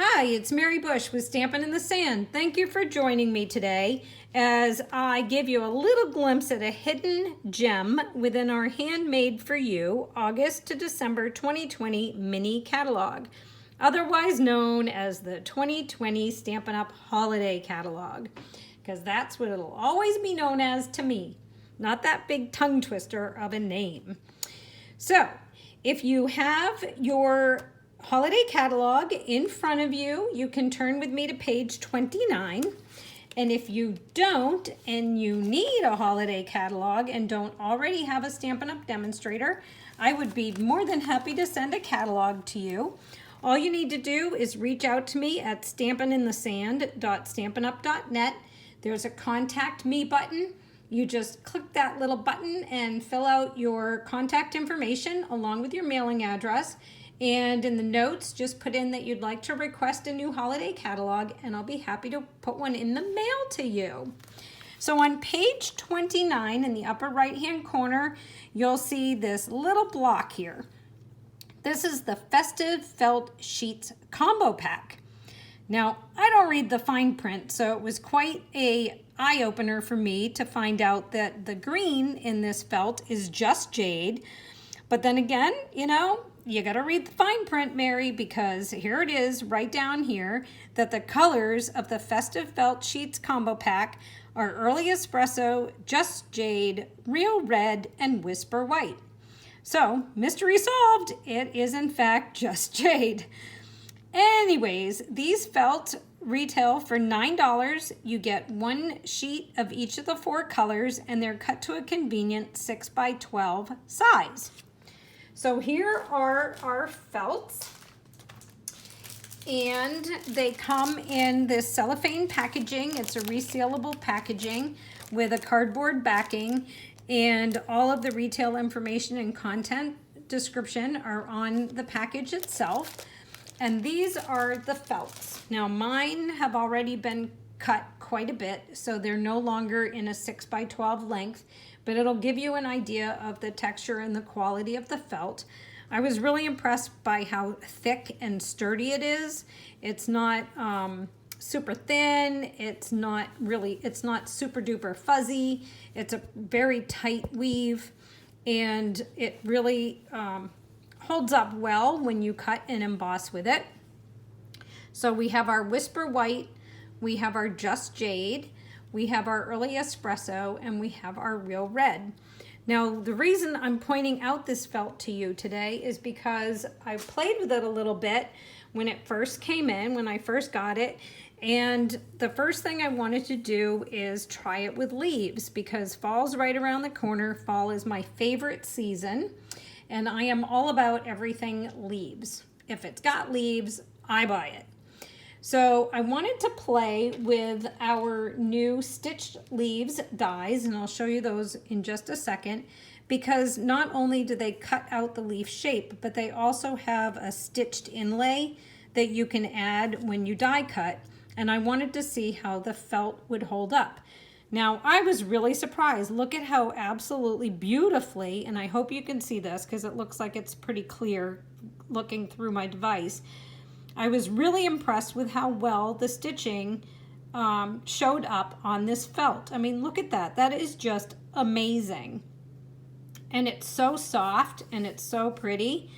Hi, it's Mary Bush with Stampin' in the Sand. Thank you for joining me today as I give you a little glimpse at a hidden gem within our Handmade for You August to December 2020 mini catalog, otherwise known as the 2020 Stampin' Up! Holiday Catalog, because that's what it'll always be known as to me, not that big tongue twister of a name. So, if you have your holiday catalog in front of you, you can turn with me to page 29. And if you don't, and you need a holiday catalog and don't already have a Stampin' Up! Demonstrator, I would be more than happy to send a catalog to you. All you need to do is reach out to me at stampininthesand.stampinup.net. There's a contact me button. You just click that little button and fill out your contact information along with your mailing address. And in the notes, just put in that you'd like to request a new holiday catalog, and I'll be happy to put one in the mail to you. So on page 29 in the upper right-hand corner, you'll see this little block here. This is the Festive Felt Sheets Combo Pack. Now, I don't read the fine print, so it was quite an eye-opener for me to find out that the green in this felt is just jade. But then again, you got to read the fine print, Mary, because here it is right down here that the colors of the Festive Felt Sheets Combo Pack are Early Espresso, Just Jade, Real Red, and Whisper White. So, mystery solved. It is in fact just jade. Anyways, these felt retail for $9. You get one sheet of each of the four colors, and they're cut to a convenient 6x12 size. So here are our felts, and they come in this cellophane packaging. It's a resealable packaging with a cardboard backing, and all of the retail information and content description are on the package itself. And these are the felts. Now mine have already been cut quite a bit, so they're no longer in a 6x12 length, but it'll give you an idea of the texture and the quality of the felt. I was really impressed by how thick and sturdy it is. It's not super thin. It's not super duper fuzzy. It's a very tight weave, and it really holds up well when you cut and emboss with it. So we have our Whisper White, we have our Just Jade, we have our Early Espresso, and we have our Real Red. Now, the reason I'm pointing out this felt to you today is because I played with it a little bit when it first came in, when I first got it, and the first thing I wanted to do is try it with leaves, because fall's right around the corner. Fall is my favorite season, and I am all about everything leaves. If it's got leaves, I buy it. So I wanted to play with our new stitched leaves dies, and I'll show you those in just a second, because not only do they cut out the leaf shape, but they also have a stitched inlay that you can add when you die cut, and I wanted to see how the felt would hold up. Now, I was really surprised. Look at how absolutely beautifully, and I hope you can see this because it looks like it's pretty clear looking through my device. I was really impressed with how well the stitching showed up on this felt. I mean, look at that. That is just amazing. And it's so soft and it's so pretty.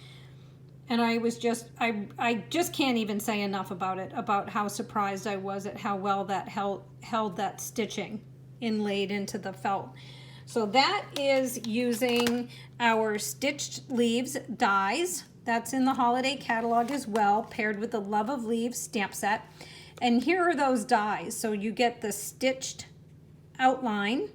And I just can't even say enough about it, about how surprised I was at how well that held that stitching inlaid into the felt. So that is using our Stitched Leaves dies. That's in the holiday catalog as well, paired with the Love of Leaves stamp set. And here are those dies. So you get the stitched outline,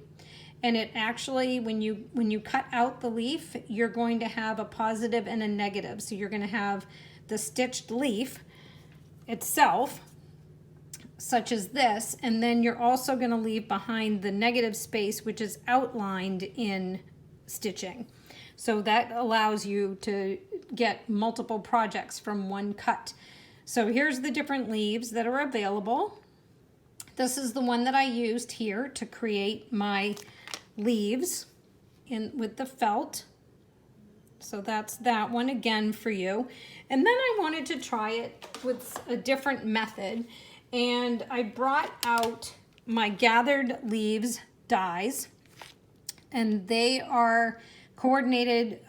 and it actually, when you cut out the leaf, you're going to have a positive and a negative. So you're going to have the stitched leaf itself, such as this, and then you're also going to leave behind the negative space, which is outlined in stitching. So that allows you to get multiple projects from one cut. So here's the different leaves that are available. This is the one that I used here to create my leaves with the felt. So that's that one again for you. And then I wanted to try it with a different method. And I brought out my gathered leaves dies. And they are coordinated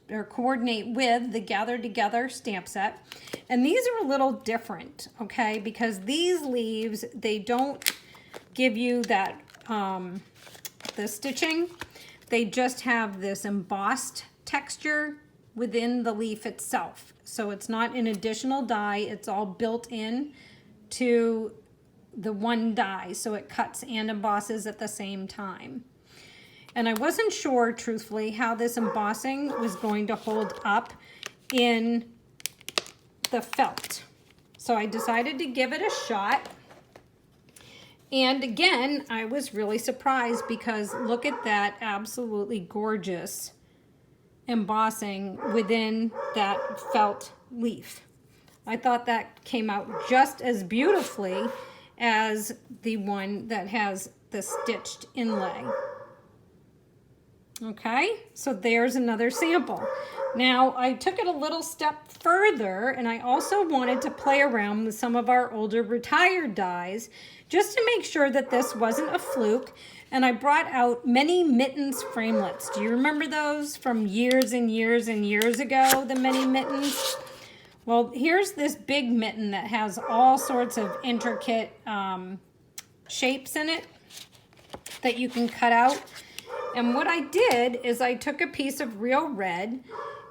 or coordinate with the Gather Together stamp set. And these are a little different, okay? Because these leaves, they don't give you that, the stitching. They just have this embossed texture within the leaf itself. So it's not an additional die, it's all built in to the one die. So it cuts and embosses at the same time. And I wasn't sure, truthfully, how this embossing was going to hold up in the felt. So I decided to give it a shot. And again, I was really surprised because look at that absolutely gorgeous embossing within that felt leaf. I thought that came out just as beautifully as the one that has the stitched inlay. Okay, so there's another sample. Now I took it a little step further and I also wanted to play around with some of our older retired dies just to make sure that this wasn't a fluke. And I brought out many Mittens framelets. Do you remember those from years and years and years ago, the mini Mittens? Well, here's this big mitten that has all sorts of intricate shapes in it that you can cut out. And what I did is I took a piece of real red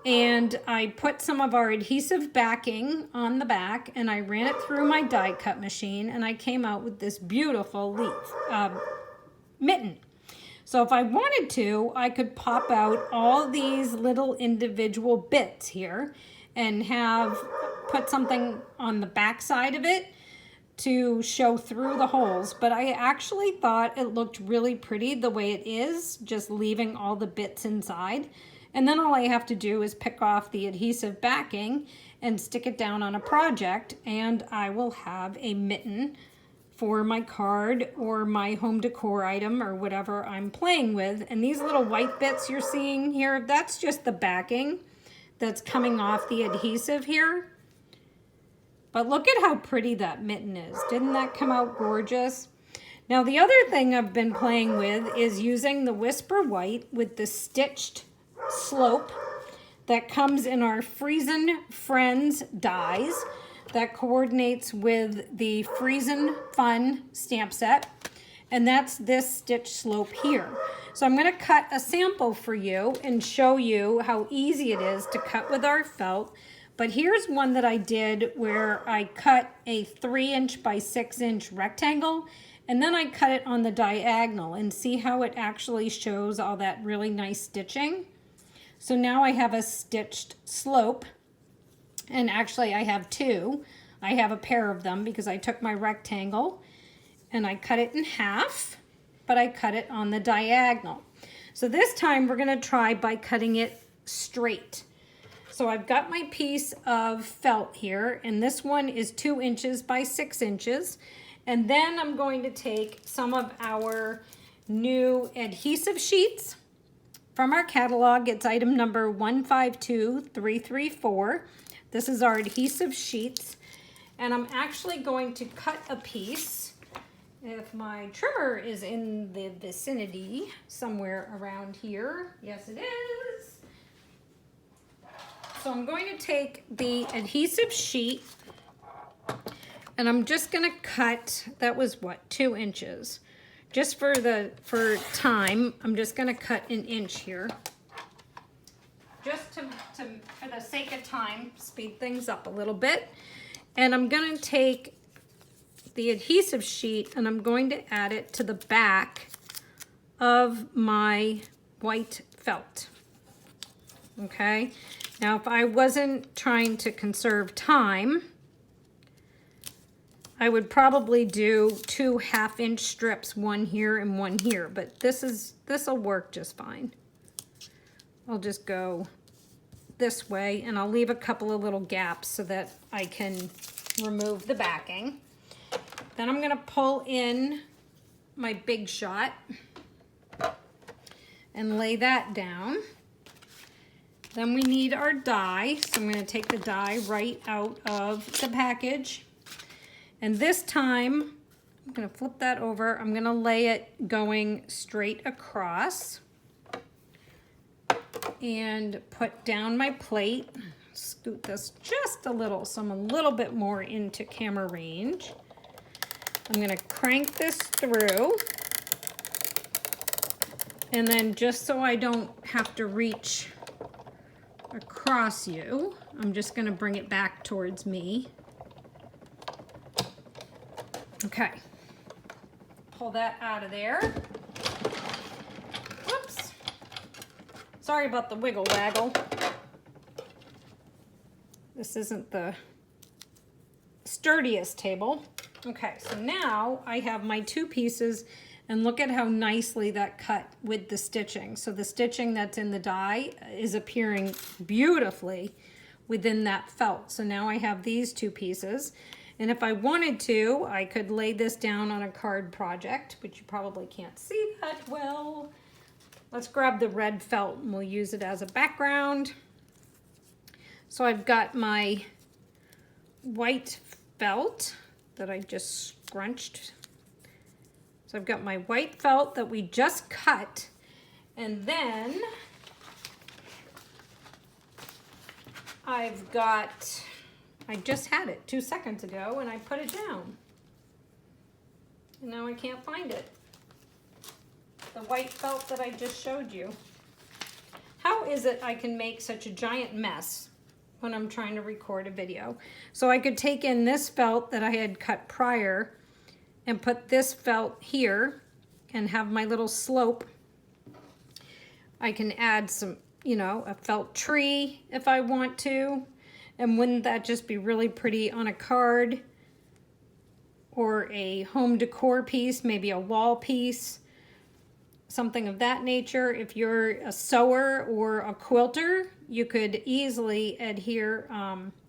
and I put some of our adhesive backing on the back and I ran it through my die cut machine and I came out with this beautiful leaf mitten. So if I wanted to, I could pop out all these little individual bits here and have put something on the back side of it to show through the holes, but I actually thought it looked really pretty the way it is, just leaving all the bits inside. And then all I have to do is pick off the adhesive backing and stick it down on a project, and I will have a mitten for my card or my home decor item or whatever I'm playing with. And these little white bits you're seeing here, that's just the backing that's coming off the adhesive here. But look at how pretty that mitten is. Didn't that come out gorgeous? Now the other thing I've been playing with is using the Whisper White with the stitched slope that comes in our Friesen Friends dies that coordinates with the Friesen Fun stamp set. And that's this stitch slope here. So I'm going to cut a sample for you and show you how easy it is to cut with our felt. But here's one that I did where I cut a 3" by 6" rectangle and then I cut it on the diagonal and see how it actually shows all that really nice stitching. So now I have a stitched slope, and actually I have two. I have a pair of them because I took my rectangle and I cut it in half, but I cut it on the diagonal. So this time we're going to try by cutting it straight. So I've got my piece of felt here, and this one is 2" by 6". And then I'm going to take some of our new adhesive sheets from our catalog. It's item number 152334. This is our adhesive sheets. And I'm actually going to cut a piece. If my trimmer is in the vicinity, somewhere around here. Yes, it is. So I'm going to take the adhesive sheet and I'm just going to cut, that was what, 2 inches. Just for time, I'm just going to cut 1 inch here. Just to for the sake of time, speed things up a little bit. And I'm going to take the adhesive sheet and I'm going to add it to the back of my white felt. Okay, now if I wasn't trying to conserve time, I would probably do 2 1/2" strips, one here and one here, but this'll work just fine. I'll just go this way and I'll leave a couple of little gaps so that I can remove the backing. Then I'm gonna pull in my big shot and lay that down. Then we need our die. So I'm going to take the die right out of the package. And this time, I'm going to flip that over. I'm going to lay it going straight across. And put down my plate. Scoot this just a little so I'm a little bit more into camera range. I'm going to crank this through. And then just so I don't have to reach across you, I'm just going to bring it back towards me. Okay. Pull that out of there. Whoops. Sorry about the wiggle waggle. This isn't the sturdiest table. Okay, so now I have my two pieces, and look at how nicely that cut with the stitching. So the stitching that's in the die is appearing beautifully within that felt. So now I have these two pieces. And if I wanted to, I could lay this down on a card project, but you probably can't see that well. Let's grab the red felt and we'll use it as a background. So I've got my white felt that I just scrunched. So I've got my white felt that we just cut, and then I just had it 2 seconds ago and I put it down. And now I can't find it. The white felt that I just showed you. How is it I can make such a giant mess when I'm trying to record a video? So I could take in this felt that I had cut prior and put this felt here and have my little slope. I can add some, a felt tree if I want to. And wouldn't that just be really pretty on a card or a home decor piece, maybe a wall piece, something of that nature. If you're a sewer or a quilter, you could easily adhere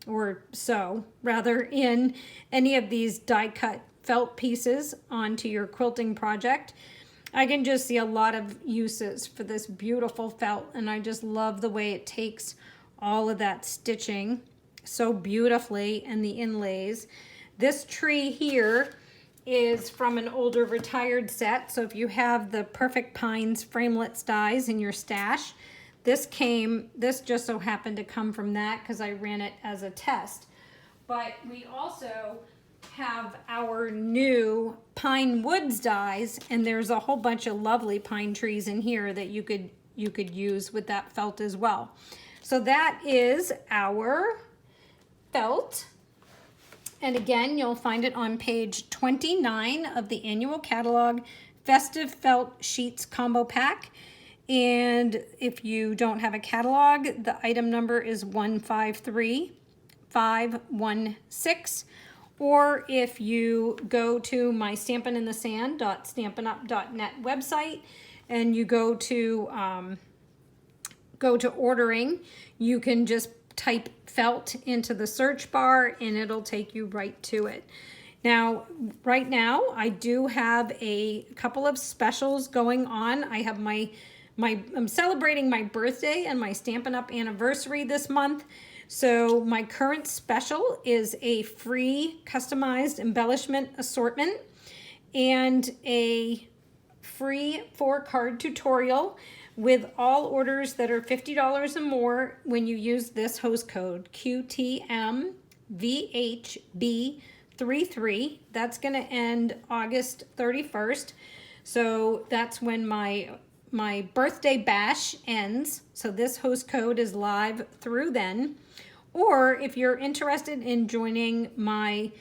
or sew rather in any of these die cut felt pieces onto your quilting project. I can just see a lot of uses for this beautiful felt, and I just love the way it takes all of that stitching so beautifully and the inlays. This tree here is from an older retired set, so if you have the Perfect Pines framelits dies in your stash, this just so happened to come from that because I ran it as a test. But we also have our new pine woods dies, and there's a whole bunch of lovely pine trees in here that you could use with that felt as well. So that is our felt. And again, you'll find it on page 29 of the annual catalog, Festive Felt Sheets Combo Pack. And if you don't have a catalog, the item number is 153516. Or if you go to my stampininthesand.stampinup.net website and you go to ordering, you can just type felt into the search bar and it'll take you right to it. Now, right now, I do have a couple of specials going on. I have I'm celebrating my birthday and my Stampin' Up anniversary this month. So my current special is a free customized embellishment assortment and a free 4-card tutorial with all orders that are $50 or more when you use this host code QTMVHB33. That's going to end August 31st. So that's when my birthday bash ends. So this host code is live through then. Or if you're interested in joining my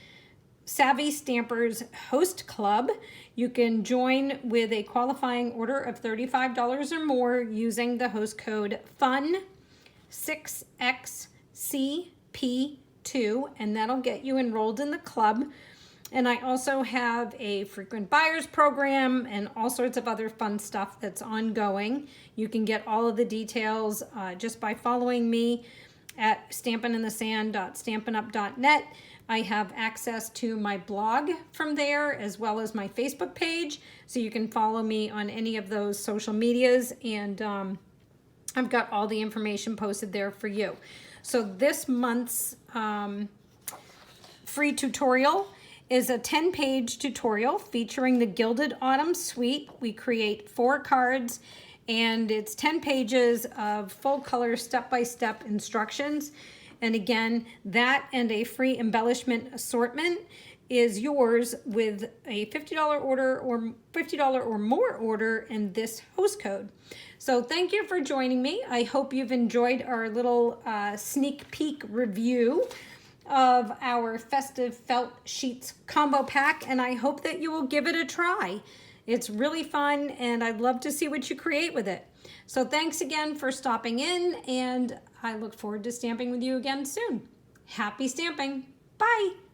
Savvy Stampers Host Club, you can join with a qualifying order of $35 or more using the host code FUN6XCP2, and that'll get you enrolled in the club. And I also have a frequent buyers program and all sorts of other fun stuff that's ongoing. You can get all of the details just by following me at stampininthesand.stampinup.net. I have access to my blog from there as well as my Facebook page, so you can follow me on any of those social medias and I've got all the information posted there for you. So this month's free tutorial is a 10-page tutorial featuring the Gilded Autumn Suite. We create 4 cards, and it's 10 pages of full color step-by-step instructions. And again, that and a free embellishment assortment is yours with a $50 order or $50 or more order in this host code. So thank you for joining me. I hope you've enjoyed our little sneak peek review of our Festive Felt Sheets combo pack, and I hope that you will give it a try. It's really fun, and I'd love to see what you create with it. So thanks again for stopping in, and I look forward to stamping with you again soon. Happy stamping. Bye.